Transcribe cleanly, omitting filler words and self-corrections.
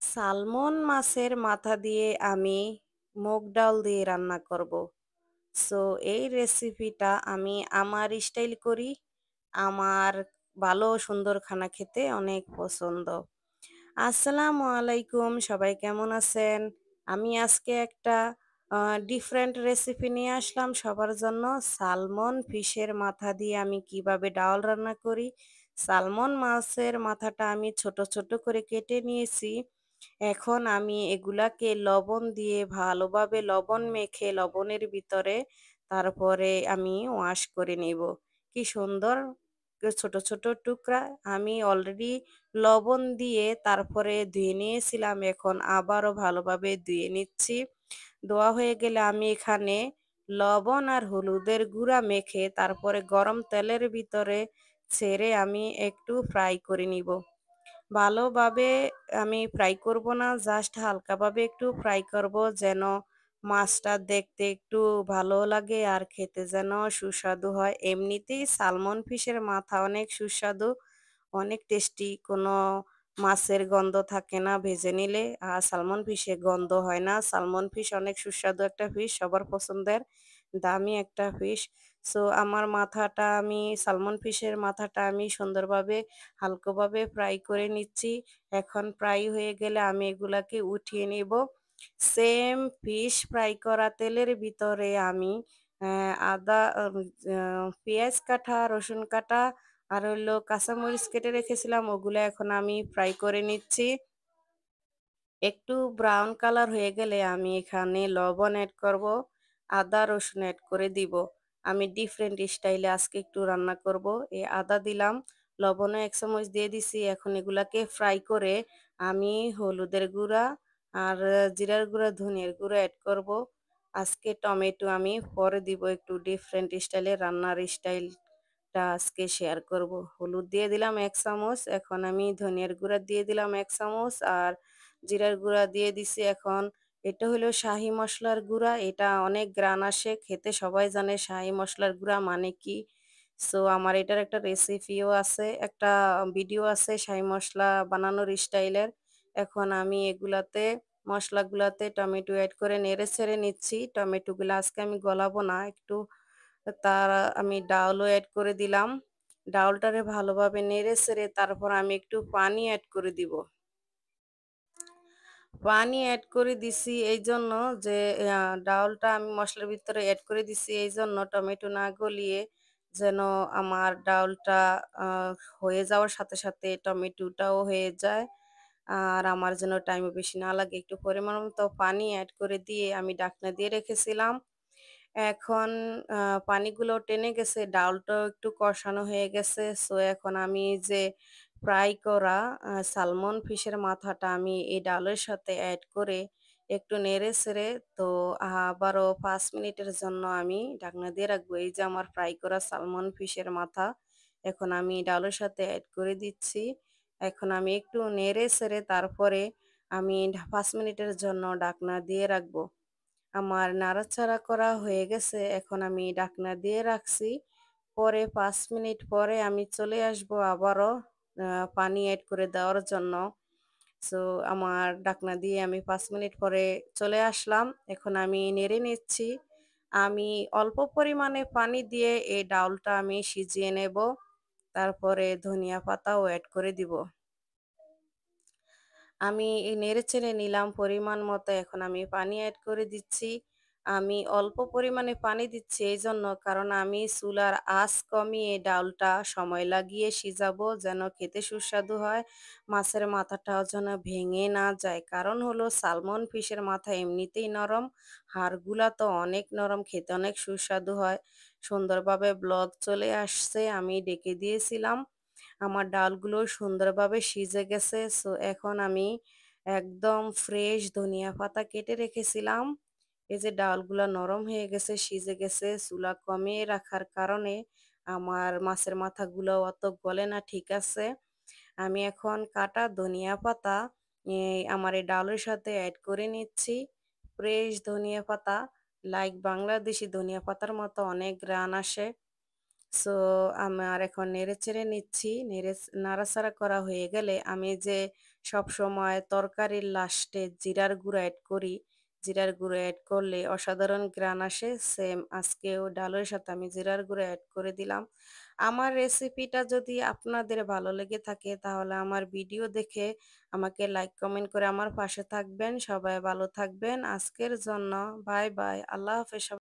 Salmon মাছের মাথা দিয়ে আমি মুগ ডাল দিয়ে রান্না করব। সো এই রেসিপিটা আমি আমার স্টাইল করি। আমার ভালো সুন্দর খানা খেতে অনেক পছন্দ। আসসালামু আলাইকুম, সবাই কেমন আছেন? আমি আজকে একটা ডিফারেন্ট রেসিপি নিয়ে আসলাম সবার জন্য। সালমন ফিশের মাথা দিয়ে আমি কিভাবে ডাল রান্না করি। সালমন মাছের মাথাটা আমি ছোট ছোট করে কেটে নিয়েছি। এখন আমি এগুলাকে লবণ দিয়ে ভালোভাবে লবণ মেখে লবণের ভিতরে তারপরে আমি ওয়াশ করে নিব। কি সুন্দর ছোট ছোট টুকরা আমি অলরেডি লবণ দিয়ে তারপরে ধুয়ে নিয়েছিলাম। এখন আবারও ভালোভাবে ধুয়ে নিচ্ছি। ধোয়া হয়ে গেলে আমি এখানে লবণ আর হলুদের গুঁড়া মেখে তারপরে গরম তেলের ভিতরে ছেড়ে আমি একটু ফ্রাই করে নিব। ভালোভাবে আমি ফ্রাই করব না, জাস্ট হালকাভাবে একটু ফ্রাই করব যেন মাছটা দেখতে একটু ভালো লাগে আর খেতে যেন সুস্বাদু হয়। এমনিতেই সালমন ফিশের মাথা অনেক সুস্বাদু, অনেক টেস্টি, কোনো মাছের গন্ধ থাকে না ভেজে নিলে। আর সালমন ফিশে গন্ধ হয় না। সালমন ফিশ অনেক সুস্বাদু একটা ফিশ, সবার পছন্দের, দামি একটা ফিশ। সো আমার মাথাটা আমি সালমন ফিশের মাথাটা আমি সুন্দরভাবে হালকাভাবে ফ্রাই করে নিচ্ছি। এখন ফ্রাই হয়ে গেলে আমি এগুলাকে উঠিয়ে নিব। সেম ফিশ ফ্রাই করা তেলের ভিতরে আমি আদা, পেঁয়াজ কাটা, রসুন কাটা আর হইলো কাঁচামরিচ কেটে রেখেছিলাম, ওগুলো এখন আমি ফ্রাই করে নিচ্ছি। একটু ব্রাউন কালার হয়ে গেলে আমি এখানে লবণ অ্যাড করব, আদা রসুন অ্যাড করে দিব। আমি ডিফারেন্ট স্টাইলে আজকে একটু রান্না করব। এই আদা দিলাম, লবণও ১ চামচ দিয়ে দিছি। এখন এগুলাকে ফ্রাই করে আমি হলুদের গুঁড়া আর জিরার গুঁড়া, ধনিয়ার গুঁড়া অ্যাড করব। আজকে টমেটো আমি পরে দিব, একটু ডিফারেন্ট স্টাইলে রান্নার স্টাইলটা আজকে শেয়ার করব। হলুদ দিয়ে দিলাম ১ চামচ, এখন আমি ধনিয়ার গুঁড়া দিয়ে দিলাম ১ চামচ আর জিরার গুঁড়া দিয়ে দিছি। এখন এটা হলো শাহি মসলার গুঁড়া, এটা অনেক গ্রান আসে খেতে, সবাই জানে শাহি মসলার গুঁড়া মানে কি। সো আমার এটার একটা রেসিপিও আছে, একটা ভিডিও আছে শাহি মশলা বানানোর স্টাইলের। এখন আমি এগুলাতে মশলাগুলাতে টমেটো অ্যাড করে নেড়ে ছেড়ে নিচ্ছি। টমেটোগুলো আজকে আমি গলাবো না, একটু তার আমি ডাউলও অ্যাড করে দিলাম। ডাউলটারে ভালোভাবে নেড়ে ছেড়ে তারপর আমি একটু পানি অ্যাড করে দিব। পানি অ্যাড করে দিছি এইজন্য যে ডাউলটা আমি মসলার ভিতরে অ্যাড করে দিছি এইজন্য টমেটো না গলিয়ে যেন আমার ডাউলটা আ হয়ে যাওয়ার সাথে সাথে টমেটোটাও হয়ে যায়। আর আমার যেন টাইমও বেশি না লাগে। একটু পরিমাণ মতো পানি অ্যাড করে দিয়ে আমি ঢাকনা দিয়ে রেখেছিলাম। এখন আ পানিগুলো টেনে গেছে, ডাউলটাও একটু কষানো হয়ে গেছে। সো এখন আমি যে ফ্রাই করা সালমন ফিশের মাথাটা আমি এই ডালের সাথে এড করে একটু নেড়ে-চেড়ে তো আবারও ৫ মিনিটের জন্য আমি ঢাকনা দিয়ে রাখবো। এই যে আমার ফ্রাই করা সালমন ফিশের মাথা, এখন আমি ডালের সাথে এড করে দিচ্ছি। এখন আমি একটু নেড়ে-চেড়ে তারপরে আমি ৫ মিনিটের জন্য ঢাকনা দিয়ে রাখবো। আমার নাড়াচাড়া করা হয়ে গেছে। এখন আমি ঢাকনা দিয়ে রাখছি। পরে ৫ মিনিট পরে আমি চলে আসবো আবারও আ পানি এড করে দেওয়ার জন্য। সো আমার ঢাকনা দিয়ে আমি ৫ মিনিট পরে চলে আসলাম। এখন আমি নেড়ে নিচ্ছি। আমি অল্প পরিমাণে পানি দিয়ে এই ডাউলটা আমি সিজিয়ে নেব। তারপরে ধনিয়া পাতাও এড করে দিব। আমি নেড়েচেড়ে নিলাম পরিমাণ মতো। এখন আমি পানি এড করে দিচ্ছি। আমি অল্প পরিমাণে পানি দিচ্ছি এইজন্য কারণ আমি চুলার আঁচ কমিয়ে ডাউলটা সময় লাগিয়ে সিজাবো যেন খেতে সুস্বাদু হয়। মাছের মাথাটাও যেন ভেঙে না যায়। কারণ হলো সালমন ফিশের মাথা এমনিতেই নরম, হাড়গুলা তো অনেক নরম, খেতে অনেক সুস্বাদু হয়। সুন্দরভাবে ব্লক চলে আসছে, আমি ডেকে দিয়েছিলাম। আমার ডালগুলো সুন্দরভাবে সিজে গেছে। সো এখন আমি একদম ফ্রেশ ধনিয়া পাতা কেটে রেখেছিলাম। এই যে ডালগুলা নরম হয়ে গেছে, সিজে গেছে। চুলা কমিয়ে রাখার কারণে আমার মাছের মাথাগুলো অত গলে না, ঠিক আছে। আমি এখন কাটা ধনিয়া পাতা আমার এই ডালের সাথে এড করে নিচ্ছি। ফ্রেশ ধনিয়া পাতা, লাইক বাংলাদেশি ধনিয়া পাতার মতো অনেক ঘ্রাণ আসে। সো আমার এখন নেড়েচেড়ে নিচ্ছি। নাড়াচাড়া করা হয়ে গেলে আমি যে সবসময় তরকারির লাস্টে জিরার গুঁড়া এড করি। জিরার গুঁড়ো এড করলে অসাধারণ ঘ্রাণ আসে। সেম আজকেও ডালের সাথে আমি জিরার গুঁড়ো এড করে দিলাম। আমার রেসিপিটা যদি আপনাদের ভালো লেগে থাকে তাহলে আমার ভিডিও দেখে আমাকে লাইক কমেন্ট করে আমার পাশে থাকবেন। সবাই ভালো থাকবেন। আজকের জন্য বাই বাই। আল্লাহ হাফেজ।